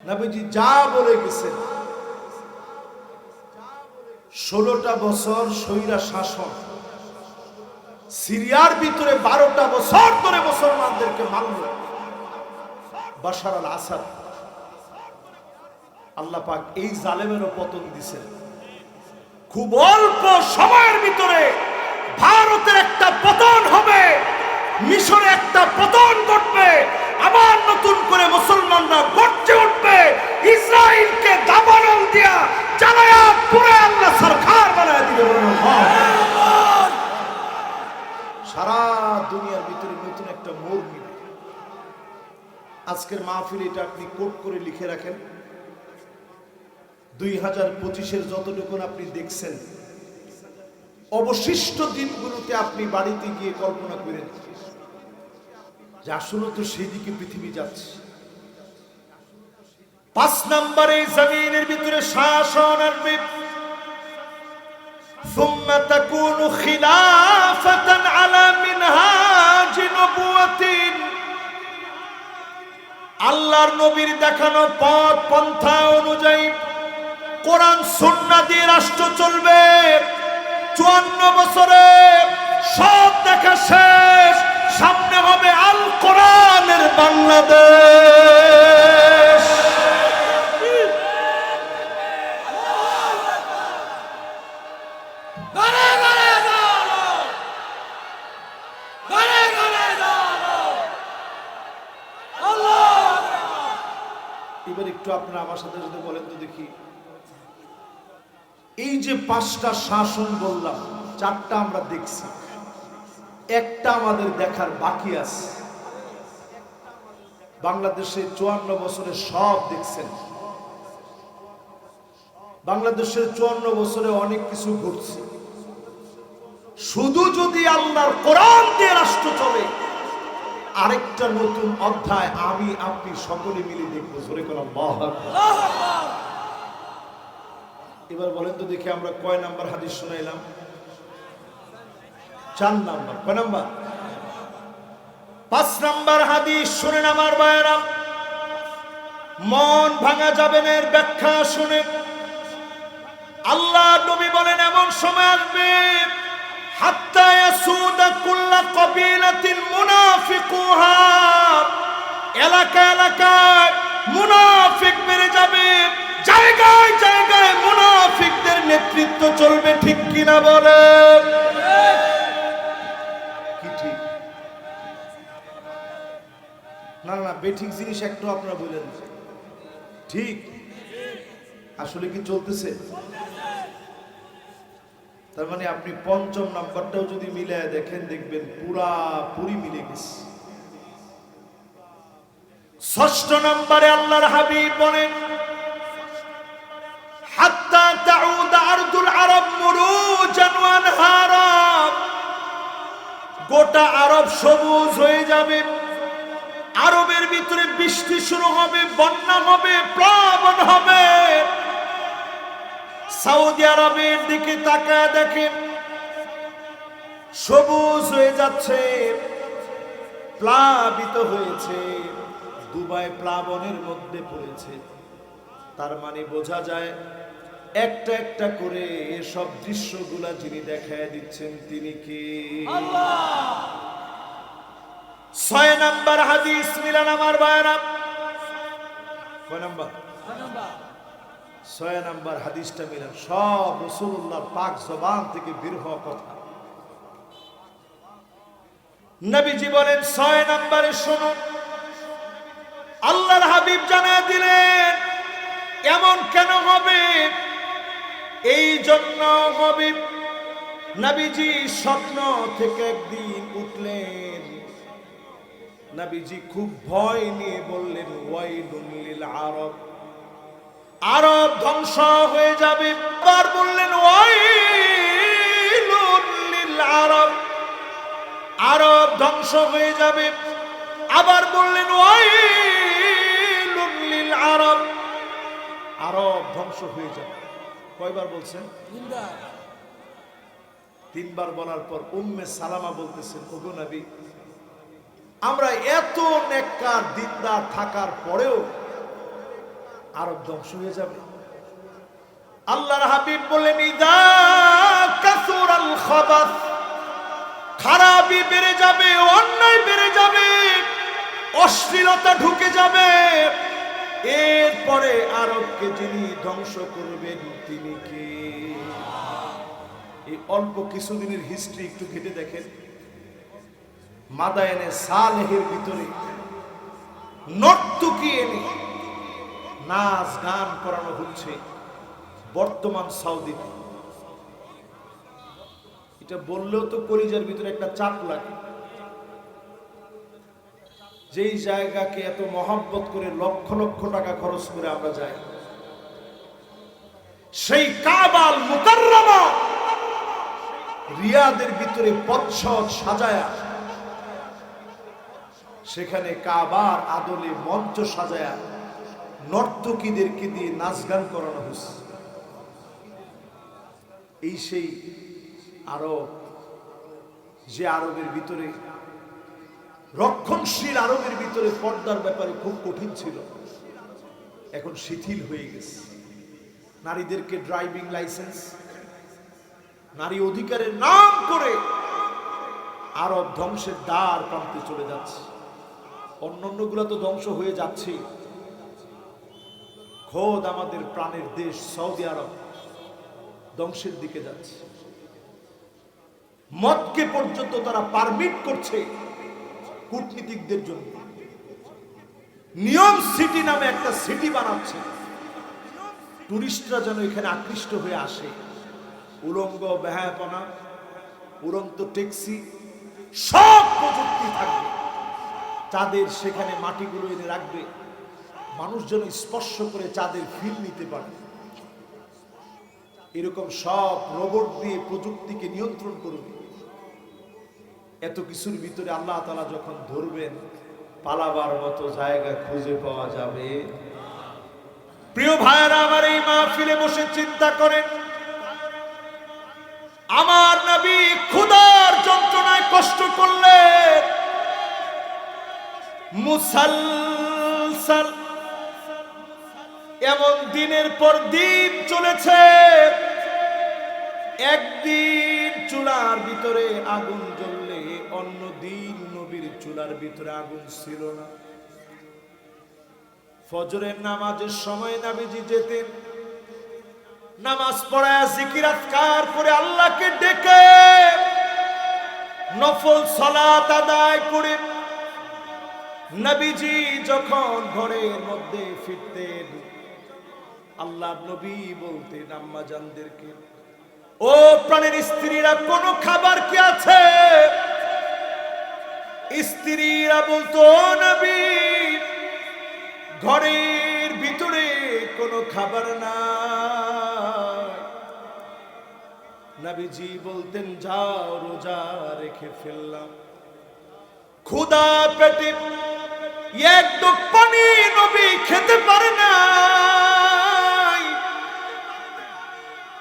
নবীজি যা বলে গেছেন, 16টা বছর স্বৈরা শাসন, সিরিয়ার ভিতরে 12টা বছর ধরে মুসলমানদেরকে মারল বাশার আল আসাদ। আল্লাহ পাক এই জালেমেরও পতন দিছেন। খুব অল্প সময়ের ভিতরে ভারতের একটা পতন হবে, মিশরে একটা পতন ঘটবে, আবার নতুন করে মুসলমানরা গর্জে উঠবে, ইসরায়েলকে দাবানল দিয়া জ্বালায়া পুরে আল্লাহ সরকার বানায় দিবে। সারা দুনিয়ার ভিতরে নতুন একটা মোড় নিবে। আজকের মাহফিল এটা আপনি কোট করে লিখে রাখেন। 2025-এর যতটুকু আপনি দেখছেন, অবশিষ্ট দিনগুলোতে আপনি বাড়িতে গিয়ে কল্পনা করেন যে আসলে তো সেদিকে পৃথিবী যাচ্ছে। 5 নম্বরে জমিনের ভিতরে শাসন আসবে। ثم تكون خلافة على منهاج نبوة, আল্লাহর নবীর দেখানো পথ পন্থা অনুযায়ী কোরআন সুন্নাহ দিয়ে রাষ্ট্র চলবে। 54 বছরে সব দেখা শেষ, সামনে হবে আল কোরআনের বাংলাদেশ। এবার একটু আপনারা আমার সাথে যদি বলেন তো দেখি, এই যে 5টা শাসন বললাম, 4টা আমরা দেখছি, একটা আমাদের দেখার বাকি আছে। বাংলাদেশে 54 বছরে সব দেখছেন। বাংলাদেশের 54 বছরে অনেক কিছু ঘটছে। শুধু যদি আল্লাহর কোরআন দিয়ে রাষ্ট্র চলে, আরেকটা নতুন অধ্যায় আমি আপনি সকলে মিলে দেখবো। জোরে করে আল্লাহু আকবার। এবার বলেন তো দেখি, আমরা কয় নাম্বার হাদিস শুনাইলাম? 4 নাম্বার। কয় নাম্বার? 5 নাম্বার হাদিস শুনেন আমার ভাইরা। মন ভাঙা যাবে না, এর ব্যাখ্যা শুনেন। আল্লাহ নবী বলেন এমন সময় আসবে, হাত্তা ইয়াসুদা কুল্লা কবিলাতিন মুনাফিকুহা, এলাকা এলাকায় মুনাফিক বেড়ে যাবে, জায়গায় জায়গায় মুনাফিকদের নেতৃত্ব চলবে। ঠিক কিনা বলেন? কি ঠিক? না না, বেঠিক জিনিস একটু আপনারা বলেন। ঠিক আসলে কি চলতেছে? তার মানে আপনি 5ম নাম্বারটাও যদি মিলায় দেখেন, দেখবেন পুরি মিলে গেছে। 6ষ্ঠ নম্বরে আল্লাহর হাবিব বলেন, হাত্তা তাউদ আরদুল আরব মুরুজান ওয়া আনহারা, গোটা আরব সবুজ হয়ে যাবে। আরবের ভিতরে বৃষ্টি শুরু হবে, বন্যা হবে, প্লাবন হবে। সৌদি আরবের দিকে তাকায় দেখেন, সবুজ হয়ে যাচ্ছে, প্লাবিত হয়েছে। দুবাই প্লাবনের মধ্যে পড়েছে। তার মানে বোঝা যায় একটা একটা করে সব দৃশ্যগুলা যিনি দেখায় দিচ্ছেন তিনি কে? আল্লাহ। 6 নাম্বার হাদিস মিলান আমার ভাইরা। কয় নাম্বার? 6 নাম্বার হাদিসটা মিলান। সব রাসূলুল্লাহর পাক জবান থেকে বের হওয়া কথা। নবীজি বলেন 6 নম্বরে শুনুন, আল্লাহর হাবিব জানায় দিলেন এমন কেন হবে? এই জন্য হবে, নবীজি স্বপ্ন থেকে একদিন উঠলেন। নবীজি খুব ভয় নিয়ে বললেন, ওয়াইলুন লিল আরব, আরব ধ্বংস হয়ে যাবে। আবার বললেন, ওয়াইলুন লিল আরব, আরব ধ্বংস হয়ে যাবে। আবার বললেন, ওয়াইলুন লিল আরব, আরব ধ্বংস হয়ে যাবে। কয়বার বলছেন? 3বার বলার পর উম্মে সালামা বলতেছেন, ওগো নবী, আমরা এত নেককার দিনদার থাকার পরেও আরব ধ্বংস হয়ে যাবে। আল্লাহর হাবিব বলেন, ইদা কাসুরাল খাবাস, খারাপি বেড়ে যাবে, অন্যায় বেড়ে যাবে, অশ্লীলতা ঢুকে যাবে, এরপরে আরবকে যিনি ধ্বংস করবেন তিনি কে? এই অল্প কিছুদিনের হিস্ট্রি একটু ঘেটে দেখেন। মাদায়েনে সালেহের ভিতরে নর্তকী এনে নাচ গান করানো হচ্ছে বর্তমান সৌদিতে। এটা বললেও তো কলিজার ভিতরে একটা চাপ লাগে। যেই জায়গাকে এত মহব্বত করে লক্ষ লক্ষ টাকা খরচ করে আমরা যাই, সেই কাবাল মুকাররমা রিয়াদের ভিতরে পচ্ছদ সাজায়া, সেখানে কাবার আদলে মঞ্চ সাজায়া নর্তকীদেরকে দিয়ে নাচ গান করানো হচ্ছে। এই সেই আরব, যে আরবের ভিতরে রক্ষণশীল আরবের ভিতরে পর্দার ব্যাপারে খুব কঠিন ছিল, এখন শিথিল হয়ে গেছে। নারীদেরকে ড্রাইভিং লাইসেন্স, নারী অধিকারের নাম করে আরব ধ্বংসের দ্বার প্রান্তে চলে যাচ্ছে। অন্যান্যগুলো তো ধ্বংস হয়ে যাচ্ছে, খোদ আমাদের প্রাণের দেশ সৌদি আরব ধ্বংসের দিকে যাচ্ছে। মদকে পর্যন্ত তারা পারমিট করছে কূটনীতিকদের জন্য। নিয়ম সিটি নামে একটা সিটি বানাচ্ছে, টুরিস্টরা যেন এখানে আকৃষ্ট হয়ে আসে। উলঙ্গ বেহায়াপনা, উড়ন্ত ট্যাক্সি, সব প্রযুক্তি থাকবে। চাঁদের সেখানে মাটিগুলো এনে রাখবে, মানুষ যেন স্পর্শ করে চাঁদের ফিল নিতে পারে। এরকম সব রোবট দিয়ে প্রযুক্তিকে নিয়ন্ত্রণ করবে। এত কিছুর ভিতরে আল্লাহ তাআলা যখন ধরবেন, পালাবার মতো জায়গা খুঁজে পাওয়া যাবে। প্রিয় ভাইরা আমার, এই মাহফিলে বসে চিন্তা করেন, আমার নবী ক্ষুধার যন্ত্রণায় কষ্ট করলেন, মুসালসাল এমন দিনের পর দিন চলেছে। একদিন চুলার ভিতরে আগুন জ্বললে অন্য দিন নবীর চুলার ভিতরে আগুন ছিল না। ফজরের নামাজের সময় নবীজি যেতেন, নামাজ পড়ায় জিকির আজকার করে আল্লাহকে ডেকে নফল সালাত আদায় করে নবীজি যখন ঘরের মধ্যে ফিরতেন, আল্লাহ নবী বলতেন আম্মা জানদেরকে, ও প্রাণের স্ত্রীরা, কোন খাবার কি আছে? স্ত্রীরা বলতো, ও নবী, ঘরের ভিতরে কোনো খাবার নাই। নবীজি বলতেন, যাও, রোজা রেখে ফেললাম। ক্ষুধা পেটে এক ডুব পানি নবী খেতে পারে না,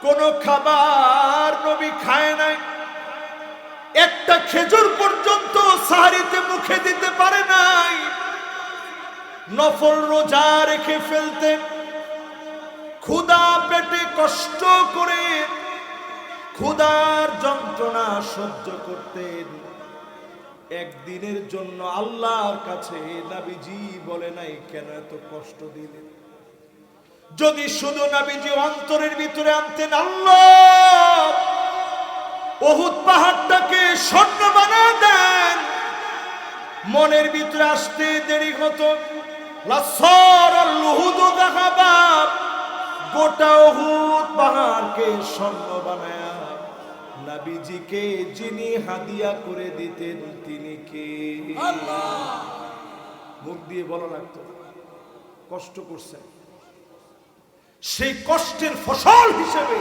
কোন খাবার নবী খায় নাই, একটা খেজুর পর্যন্ত সাহারিতে মুখে দিতে পারে নাই। নফল রোজা রেখে ফেলতেন, ক্ষুধা পেটে কষ্ট করে ক্ষুধার যন্ত্রণা সহ্য করতেন। একদিনের জন্য আল্লাহর কাছে নবীজি বলে নাই, কেন এত কষ্ট দিলেন? যদি শুধু নবীজি অন্তরের ভিতরে আনতেন, আল্লাহ উহুদ পাহাড়টাকে স্বর্ণ বানা দেন, মনের ভিতরে আসতে দেরি হতো। গোটা উহুদ পাহাড়কে স্বর্ণ বানায়া নবীজিকে যিনি হাদিয়া করে দিতেন তিনি কে? আল্লাহ। মুখ দিয়ে বলা লাগতো, কষ্ট করছেন, সেই কষ্টের ফসল হিসেবে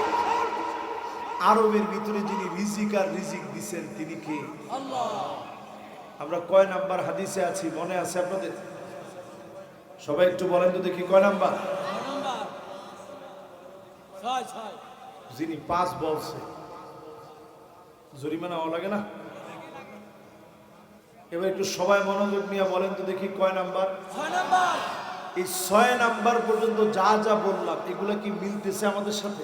আরবের ভিতরে যিনি রিজিক আর রিজিক দিচ্ছেন তিনি কে? আল্লাহ। আমরা কয় নাম্বার হাদিসে আছি মনে আছে আপনাদের? সবাই একটু বলেন তো দেখি, কয় নাম্বার? যিনি 5 বলছে জরিমানা হওয়া লাগে না? এবার একটু সবাই মনোযোগ নিয়ে বলেন তো দেখি, কয় নাম্বার? এই 6 নাম্বার পর্যন্ত যা যা বললাম এগুলা কি মিলতেছে আমাদের সাথে?